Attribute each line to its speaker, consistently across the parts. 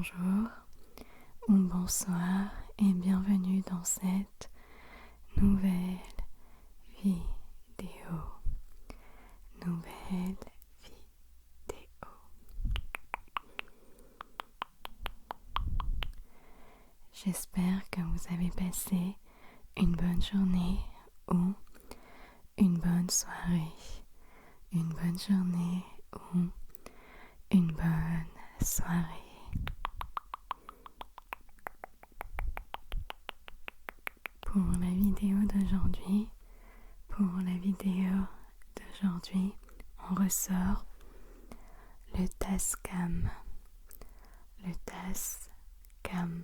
Speaker 1: bonjour ou bonsoir et bienvenue dans cette nouvelle vidéo. J'espère que vous avez passé une bonne journée ou une bonne soirée. Une bonne journée ou une bonne soirée. Pour la vidéo d'aujourd'hui, on ressort le Tascam. Le Tascam.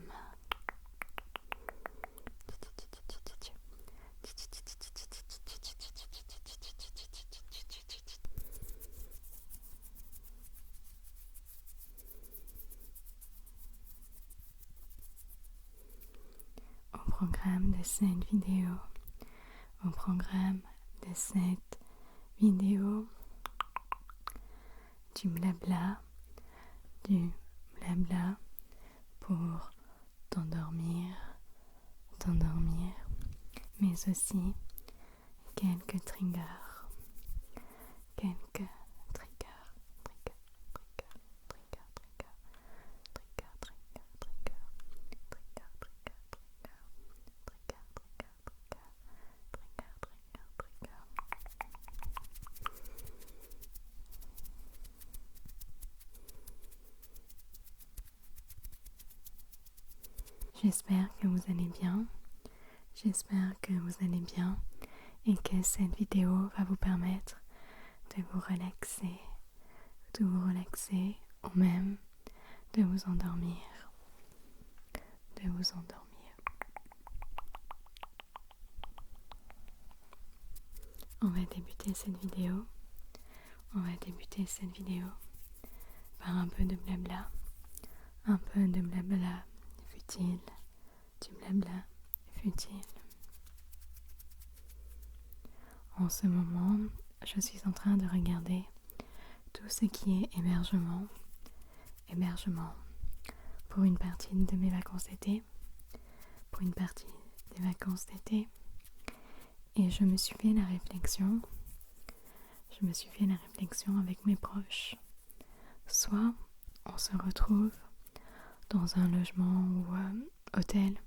Speaker 1: Au programme de cette vidéo, du blabla pour t'endormir, mais aussi quelques triggers. J'espère que vous allez bien et que cette vidéo va vous permettre de vous relaxer ou même de vous endormir. On va débuter cette vidéo par un peu de blabla futile, du blabla futile. En ce moment, je suis en train de regarder tout ce qui est hébergement pour une partie de mes vacances d'été, et je me suis fait la réflexion avec mes proches. Soit on se retrouve dans un logement ou hôtel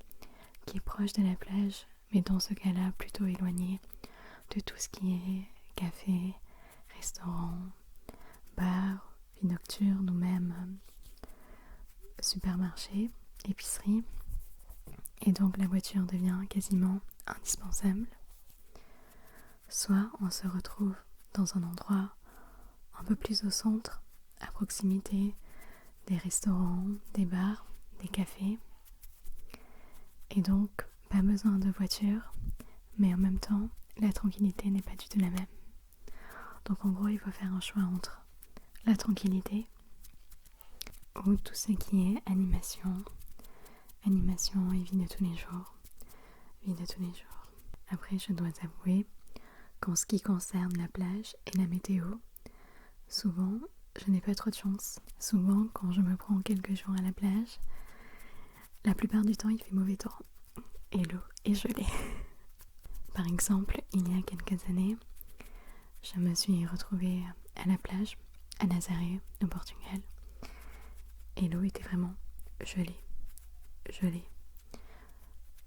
Speaker 1: qui est proche de la plage, mais dans ce cas-là plutôt éloigné de tout ce qui est café, restaurant, bar, vie nocturne ou même supermarché, épicerie, et donc la voiture devient quasiment indispensable. Soit on se retrouve dans un endroit un peu plus au centre, à proximité des restaurants, des bars, des cafés, et donc pas besoin de voiture, mais en même temps la tranquillité n'est pas du tout la même. Donc en gros il faut faire un choix entre la tranquillité ou tout ce qui est animation et vie de tous les jours. Après je dois avouer qu'en ce qui concerne la plage et la météo, souvent je n'ai pas trop de chance. Souvent quand je me prends quelques jours à la plage, la plupart du temps il fait mauvais temps et l'eau est gelée. Par exemple, il y a quelques années, je me suis retrouvée à la plage à Nazaré, au Portugal, et l'eau était vraiment gelée.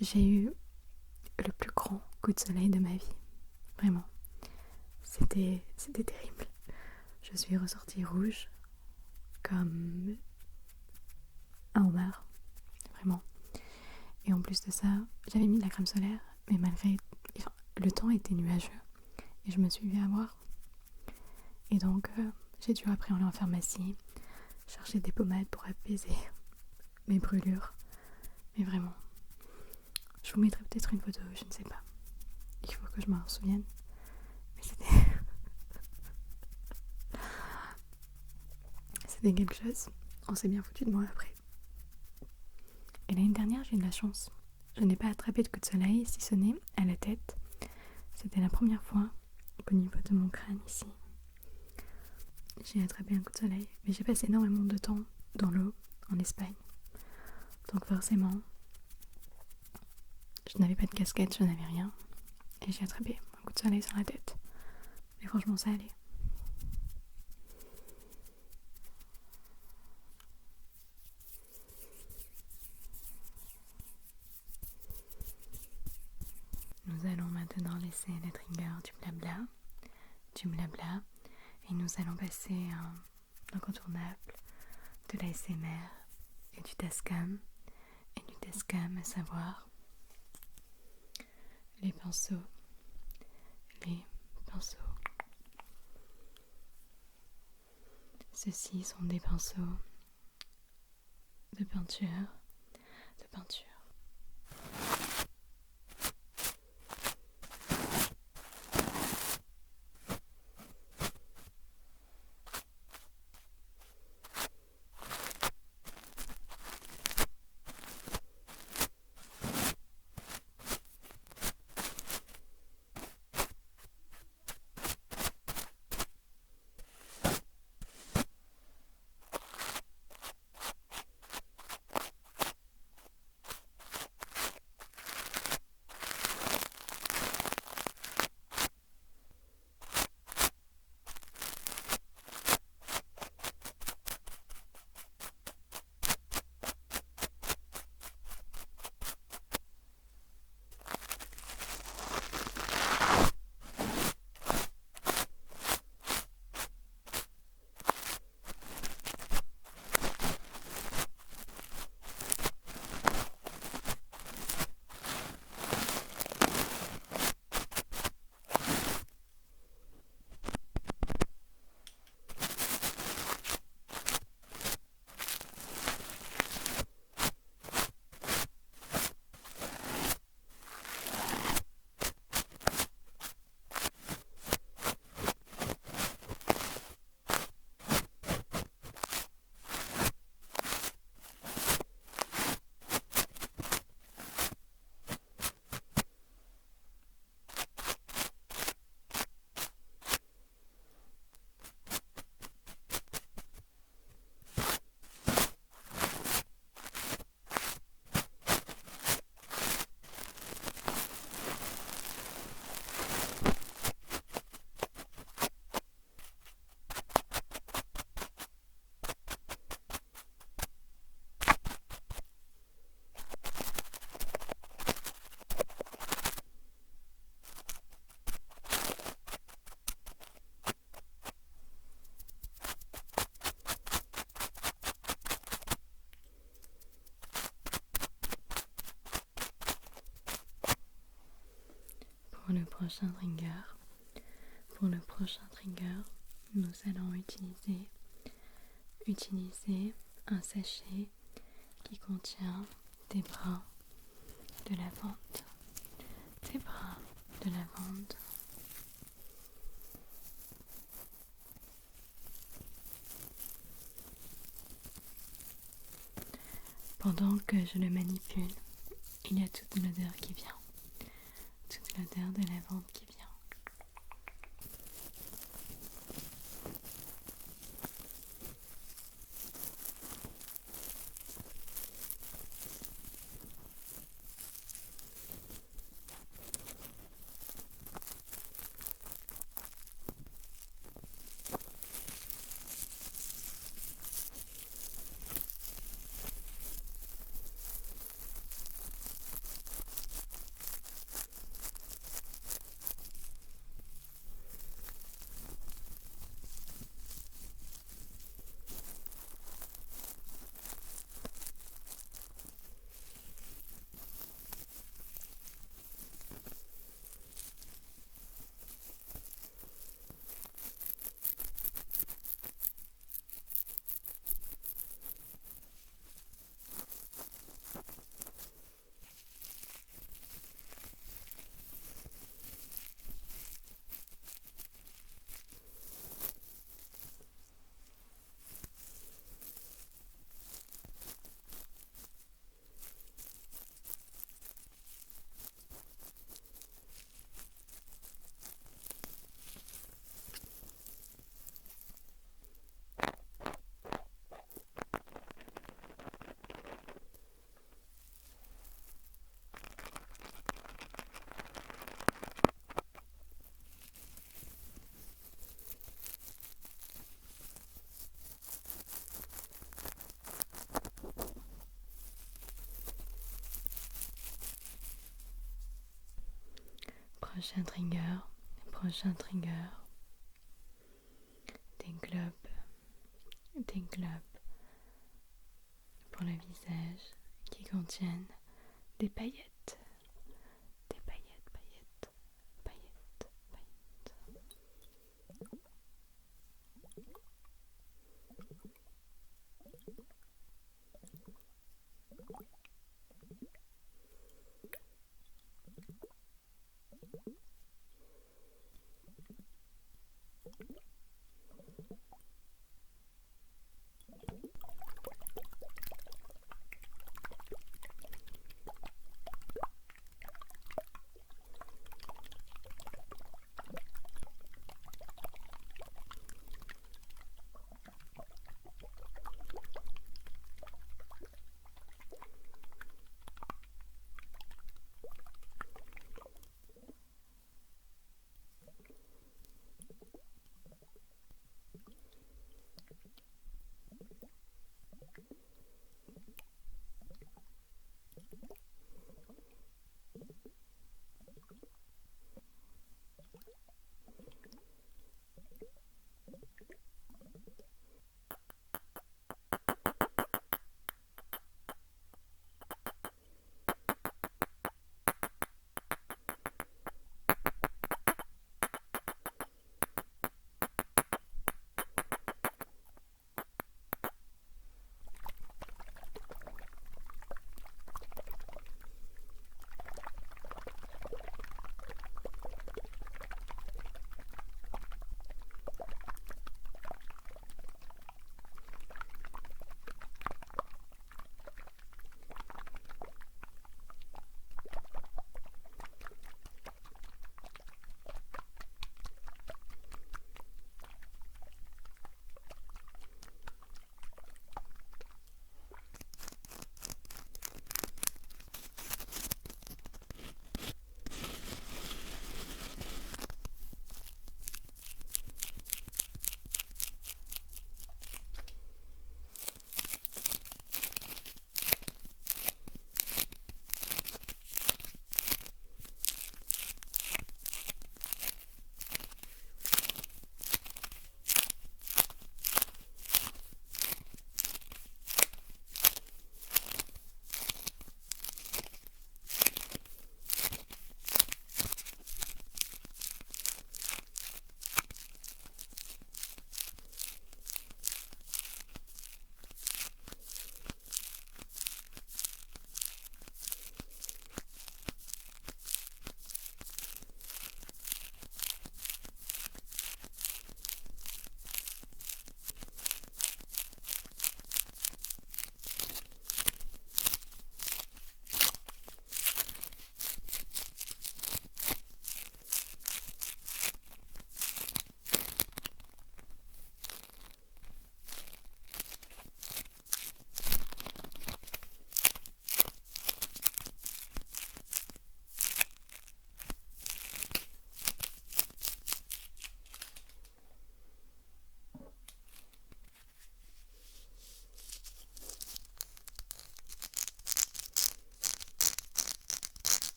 Speaker 1: J'ai eu le plus grand coup de soleil de ma vie, vraiment. C'était terrible. Je suis ressortie rouge comme un homard, vraiment. Et en plus de ça, j'avais mis de la crème solaire, mais le temps était nuageux et je me suis fait avoir. Et donc j'ai dû après aller en pharmacie chercher des pommades pour apaiser mes brûlures. Mais vraiment, je vous mettrai peut-être une photo, je ne sais pas. Il faut que je m'en souvienne. Mais c'était quelque chose. On s'est bien foutu de moi après. Et l'année dernière, j'ai eu de la chance. Je n'ai pas attrapé de coup de soleil, si ce n'est à la tête. C'était la première fois au niveau de mon crâne ici. J'ai attrapé un coup de soleil, mais j'ai passé énormément de temps dans l'eau en Espagne. Donc forcément, je n'avais pas de casquette, je n'avais rien. Et j'ai attrapé un coup de soleil sur la tête. Et franchement, ça allait. Nous allons maintenant laisser les triggers du blabla, et nous allons passer un incontournable de l'ASMR et du Tascam, à savoir les pinceaux. Ceux-ci sont des pinceaux de peinture. Pour le prochain trigger, nous allons utiliser un sachet qui contient des brins de lavande. Pendant que je le manipule, il y a toute l'odeur qui vient. Toute l'odeur de lavande qui vient. prochain trigger, des globes pour le visage qui contiennent des paillettes, paillettes, paillettes, paillettes.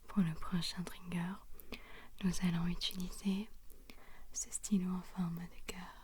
Speaker 1: Pour le prochain trigger, nous allons utiliser ce stylo en forme de cœur.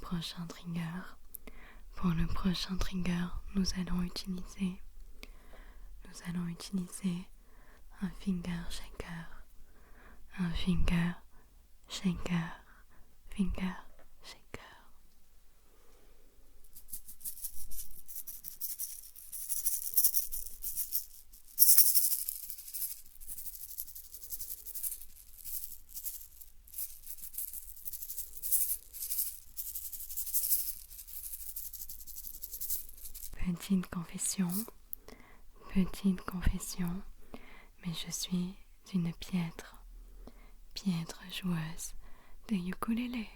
Speaker 1: prochain trigger, nous allons utiliser un finger shaker, finger shaker. Petite confession, mais je suis une piètre joueuse de ukulélé.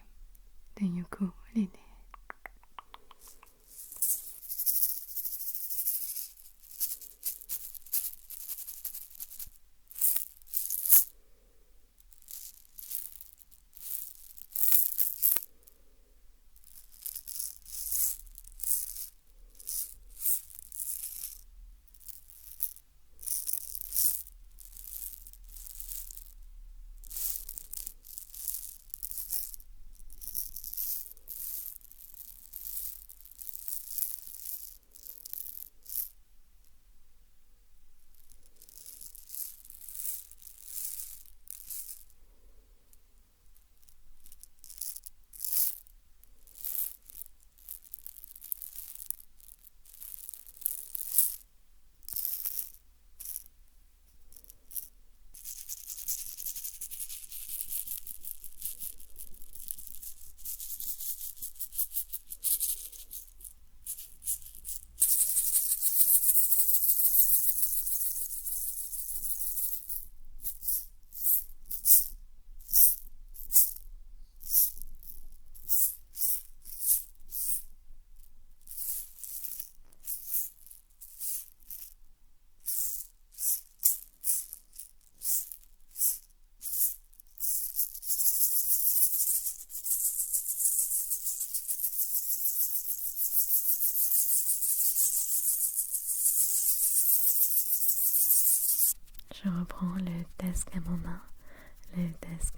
Speaker 1: Je reprends le desk à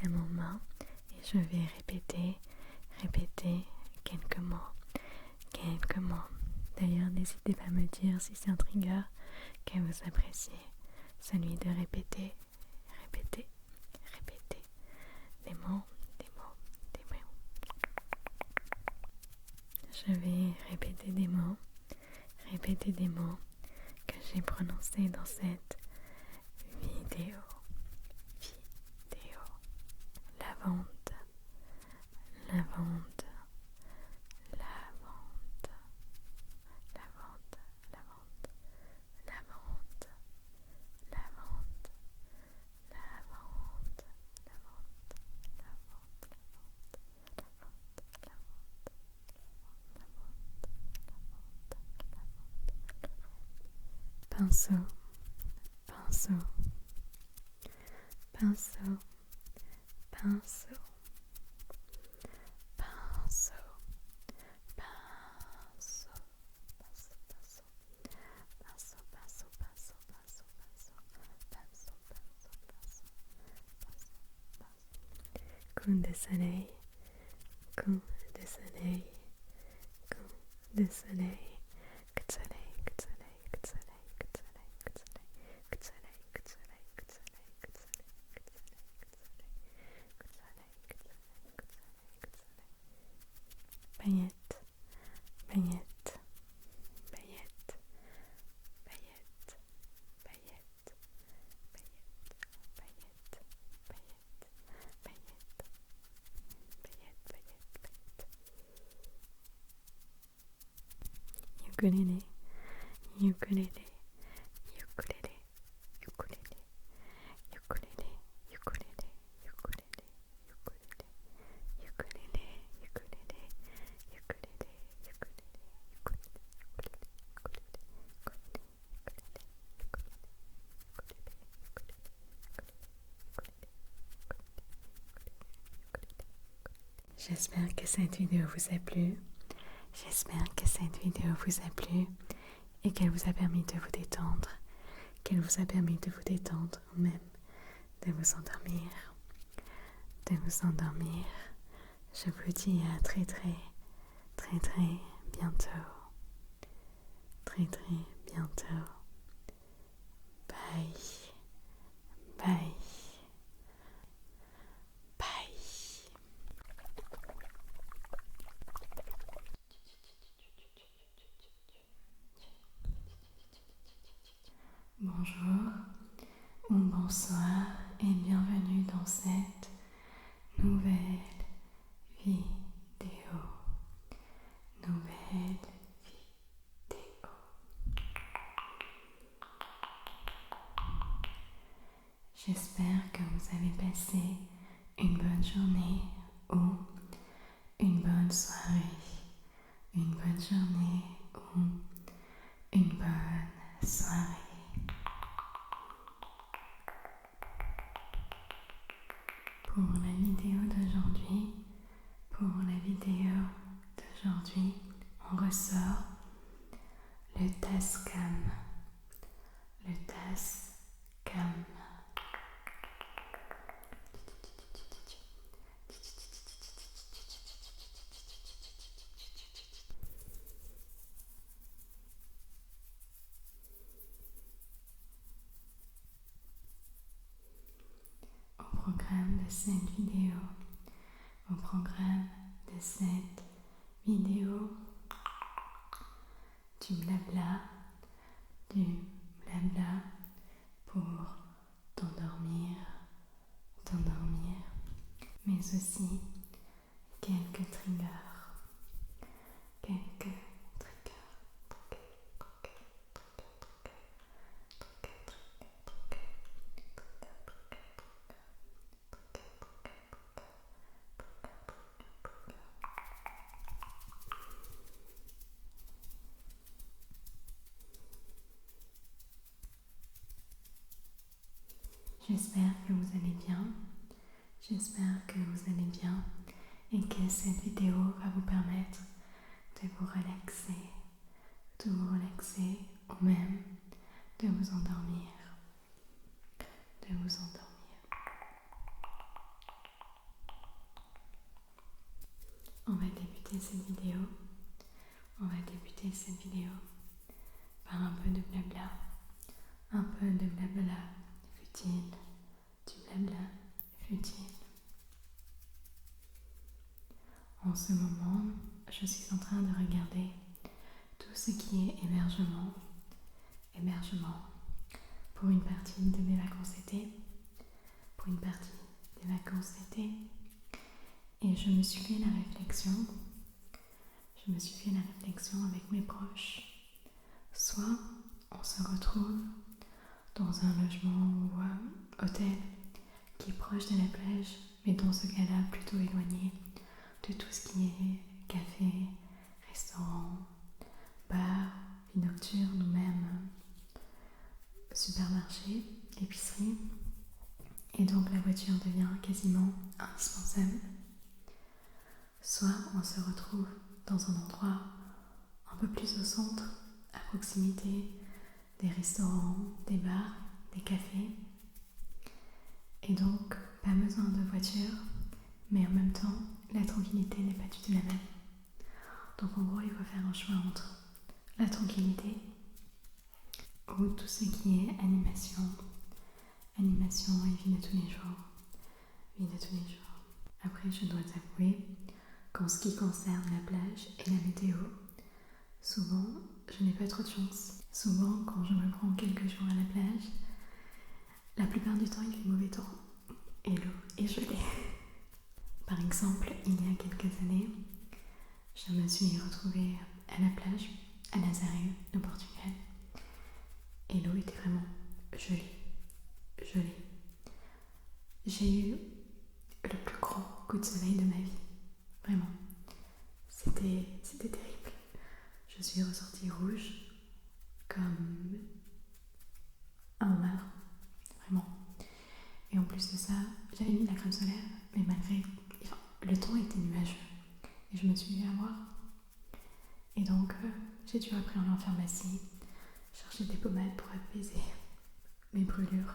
Speaker 1: mon main et je vais répéter quelques mots. D'ailleurs, n'hésitez pas à me dire si c'est un trigger que vous appréciez, celui de répéter des mots. Je vais répéter des mots que j'ai prononcés dans cette vidéo. Lavande, lavande, lavande, lavande, lavande, lavande, lavande, lavande, pinceau, pinceau, pinceau, pinceau, pinceau, pinceau, coup de soleil, coup de soleil, coup de soleil, coup de soleil, coup de soleil, coup de soleil, coup de soleil, coup de soleil, coup de soleil, coup de soleil, coup de soleil, coup de soleil, coup de soleil, paillettes, paillettes, paillettes, paillettes, paillettes, paillettes, paillettes, ukulélé, ukulélé, ukulélé, ukulélé, ukulélé, ukulélé, ukulélé, ukulélé, ukulélé, ukulélé, ukulélé, J'espère que cette vidéo vous a plu. Et qu'elle vous a permis de vous détendre. Ou même de vous endormir. Je vous dis à très très très bientôt. Très très bientôt. Bye. Bye. Bye. Bonjour ou bonsoir et bienvenue dans cette nouvelle vidéo. Nouvelle vidéo. J'espère que vous avez passé une bonne journée ou une bonne soirée. Une bonne journée ou une bonne soirée. Pour la vidéo d'aujourd'hui, on ressort le Tascam. Le Tascam. Au programme de cette vidéo, du blabla pour t'endormir, mais aussi quelques triggers. J'espère que vous allez bien et que cette vidéo va vous permettre de vous relaxer ou même de vous endormir. On va débuter cette vidéo par un peu de blabla futile, du blabla futile. En ce moment, je suis en train de regarder tout ce qui est hébergement pour une partie de mes vacances d'été, et je me suis fait la réflexion avec mes proches. Soit on se retrouve dans un logement ou hôtel qui est proche de la plage, mais dans ce cas-là plutôt éloigné de tout ce qui est café, restaurant, bar, vie nocturne ou même supermarché, épicerie, et donc la voiture devient quasiment indispensable. Soit on se retrouve dans un endroit un peu plus au centre, à proximité des restaurants, des bars, des cafés, et donc pas besoin de voiture, mais en même temps la tranquillité n'est pas du tout la même. Donc en gros il faut faire un choix entre la tranquillité ou tout ce qui est animation et vie de tous les jours. Après, je dois t'avouer qu'en ce qui concerne la plage et la météo, souvent je n'ai pas trop de chance. Souvent quand je me prends quelques jours à la plage, la plupart du temps il fait mauvais temps et l'eau est gelée. Par exemple, il y a quelques années, je me suis retrouvée à la plage à Nazaré, au Portugal, et l'eau était vraiment gelée. J'ai eu le plus grand coup de soleil de ma vie, vraiment. C'était terrible. Je suis ressortie rouge comme un homard, vraiment. Et en plus de ça, j'avais mis de la crème solaire, mais le temps était nuageux et je me suis fait avoir. Et donc j'ai dû après aller en pharmacie chercher des pommades pour apaiser mes brûlures.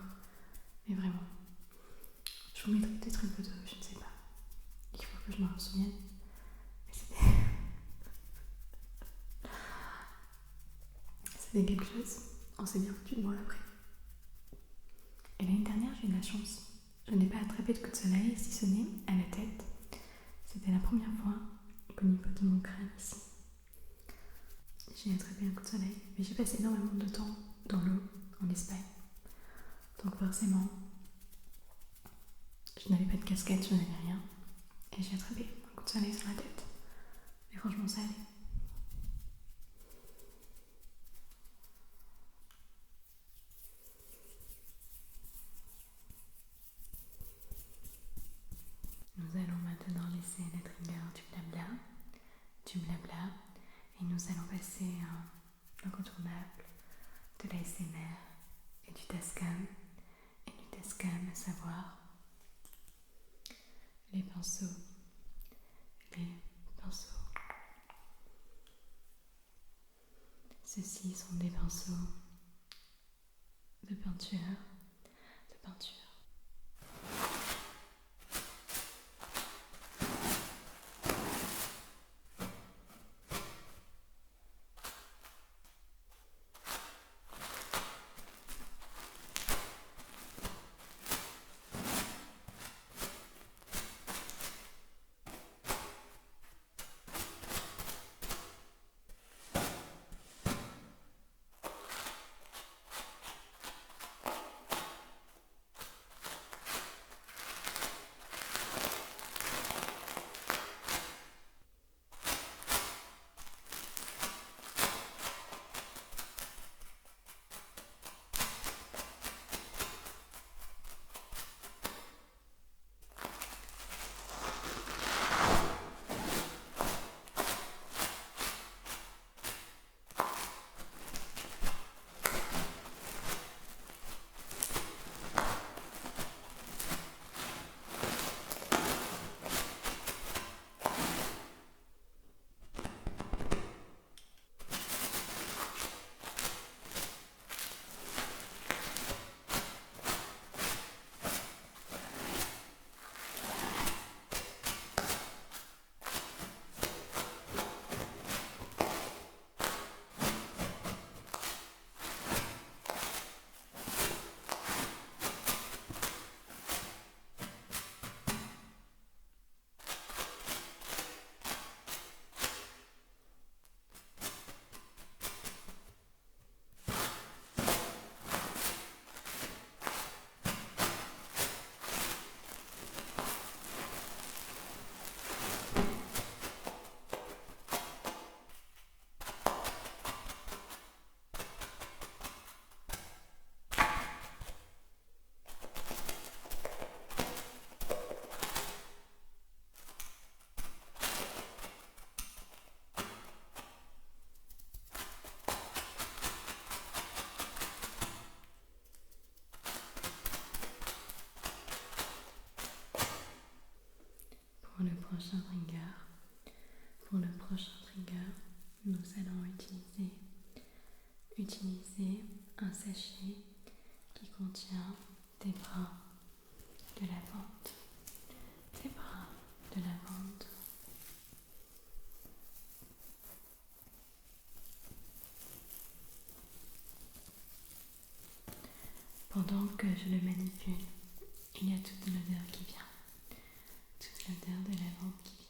Speaker 1: Mais vraiment, je vous mettrai peut-être une photo, je ne sais pas. Il faut que je m'en souvienne. Mais c'était quelque chose. On s'est bien foutu de moi après. Et l'année dernière, j'ai eu de la chance. Je n'ai pas attrapé de coup de soleil, si ce n'est à la tête. C'était la première fois qu'au niveau de mon crâne ici, j'ai attrapé un coup de soleil. Mais j'ai passé énormément de temps dans l'eau en Espagne. Donc forcément, je n'avais pas de casquette, je n'avais rien. Et j'ai attrapé un coup de soleil sur la tête. Mais franchement, ça allait. Nous allons maintenant laisser la trigger du blabla, et nous allons passer à l'incontournable de l'ASMR et du Tascam. Et du Tascam, à savoir les pinceaux. Ceux-ci sont des pinceaux de peinture. Pour le prochain trigger, nous allons utiliser un sachet qui contient des brins de lavande. Pendant que je le manipule, il y a toute l'odeur qui vient. Toute l'odeur de lavande qui vient.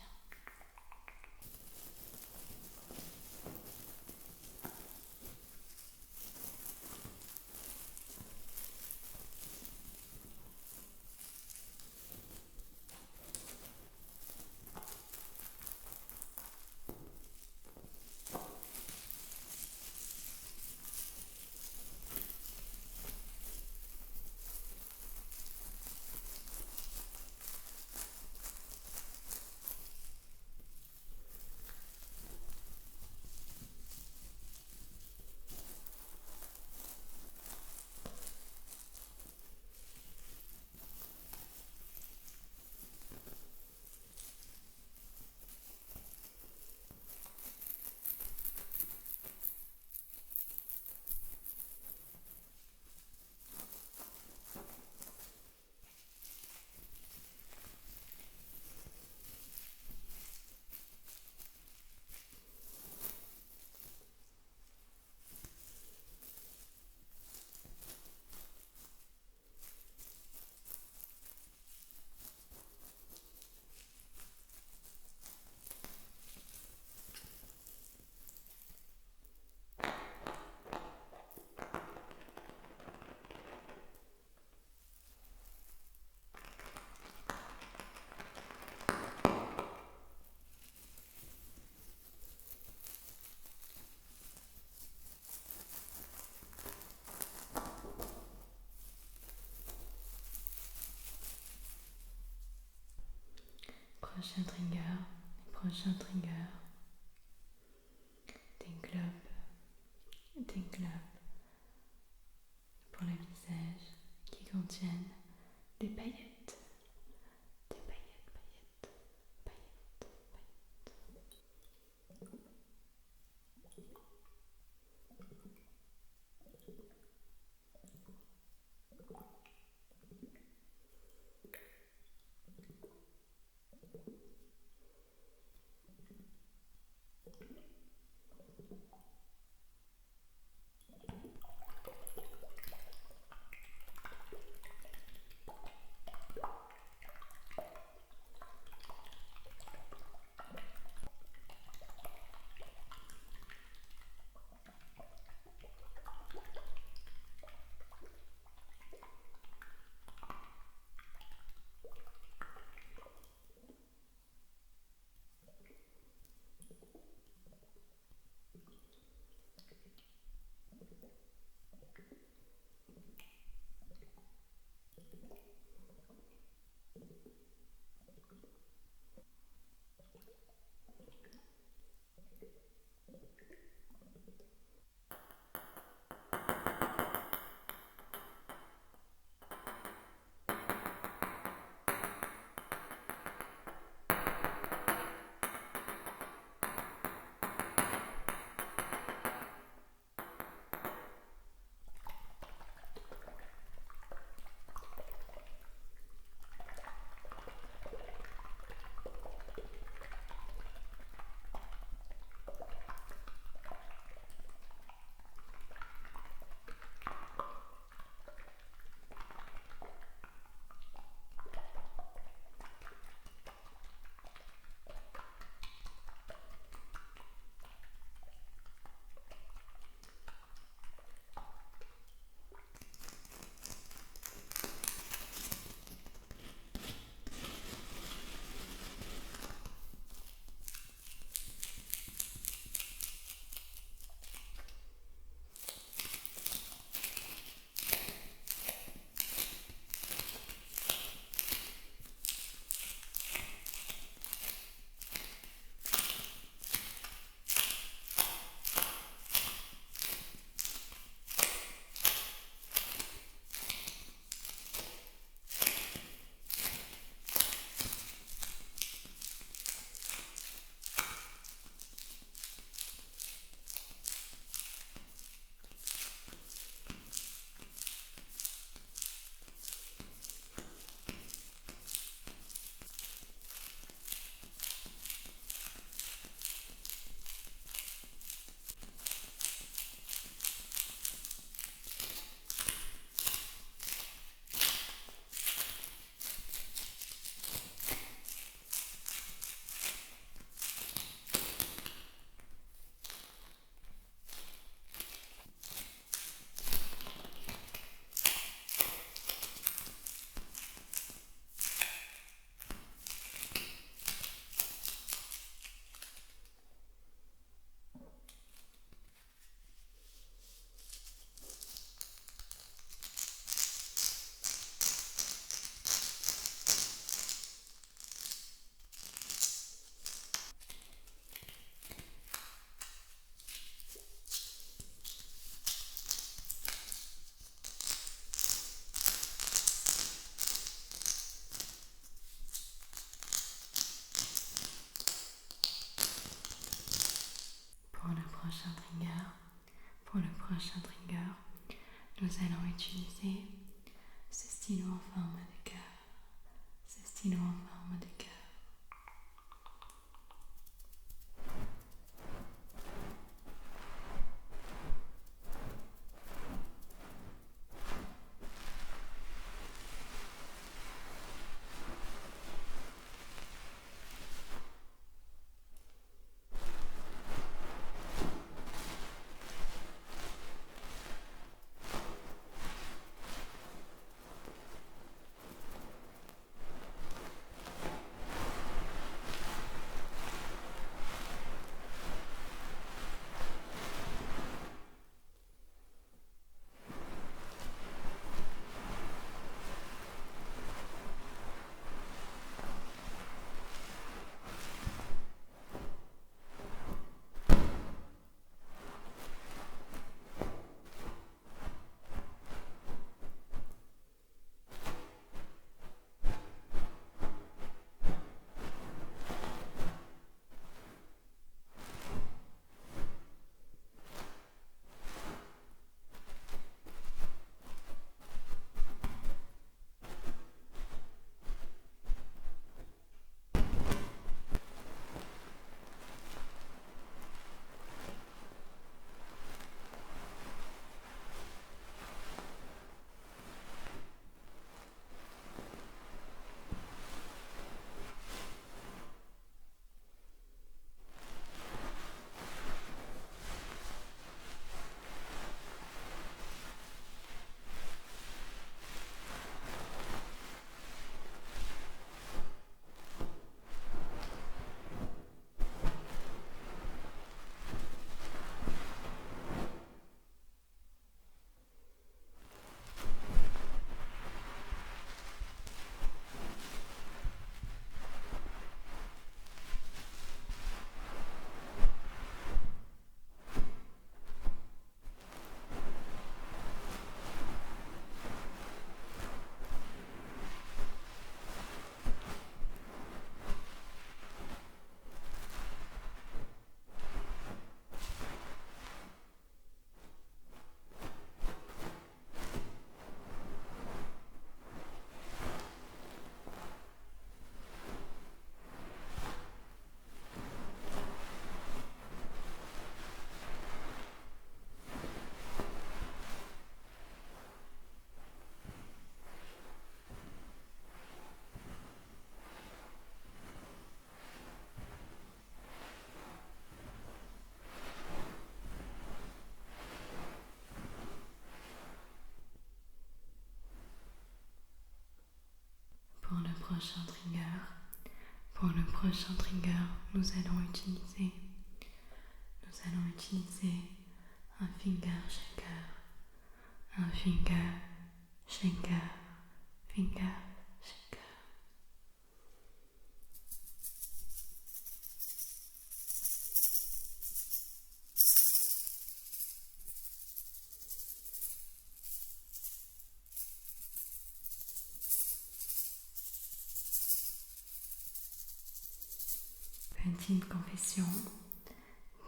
Speaker 1: les prochains triggers, des globes pour le visage qui contiennent des paillettes, paillettes. Pour le prochain trigger, nous allons utiliser ce stylo en forme de cœur. prochain trigger, nous allons utiliser un finger shaker, finger shaker.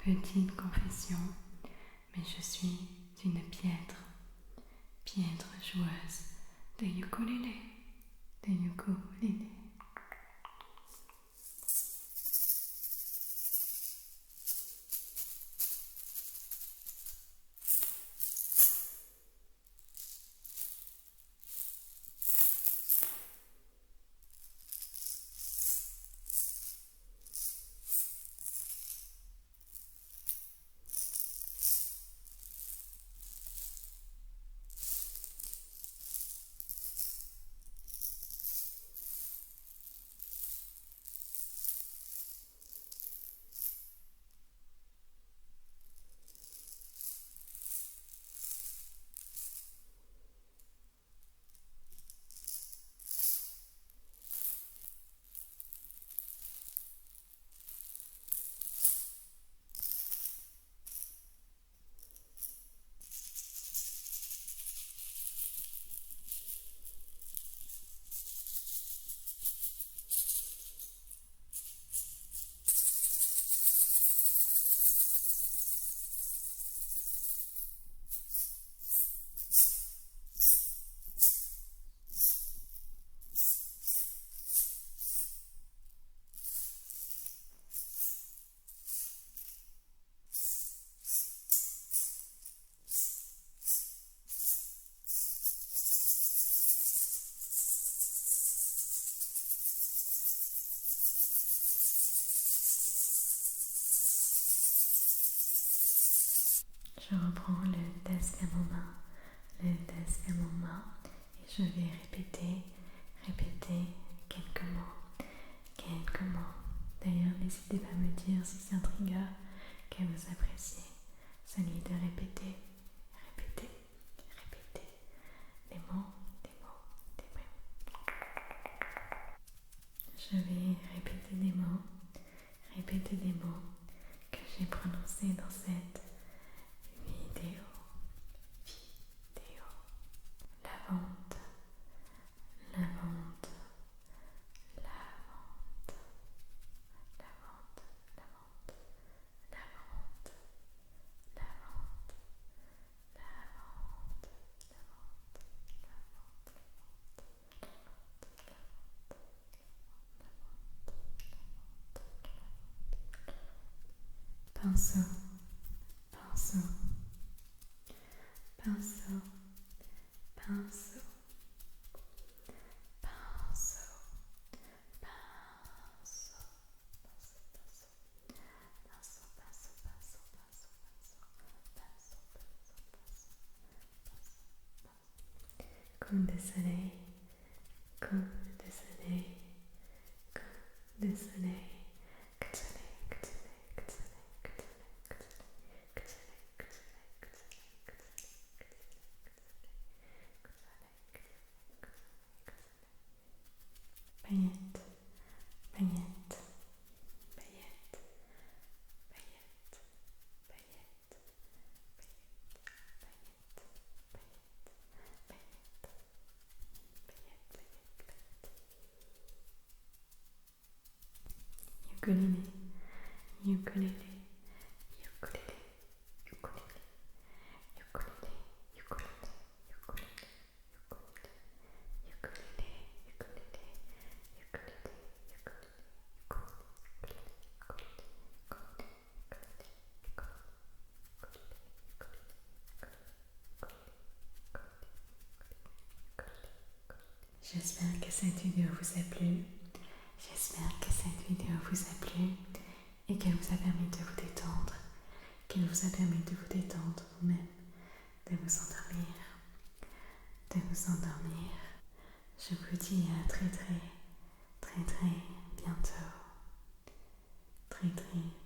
Speaker 1: Petite confession, mais je suis une piètre joueuse de ukulélé. Je reprends le desk à mon main, et je vais répéter quelques mots. D'ailleurs, n'hésitez pas à me dire si c'est un trigger que vous appréciez, celui de répéter des mots. Je vais répéter des mots que j'ai prononcés dans cette vidéo. Lavande, lavande, lavande, lavande, lavande, lavande, lavande, lavande, pinceau, pinceau, pinceau, pinceau, pinceau, coup de soleil, coup de soleil, coup de soleil, paillette, paillette, paillette, paillette, paillette, ukulélé, ukulélé, ukulélé, ukulélé, ukulélé, ukulélé, ukulélé, ukulélé, ukulélé, J'espère que cette vidéo vous a plu. Et qu'elle vous a permis de vous détendre. Vous-même, de vous endormir. Je vous dis à très bientôt. très très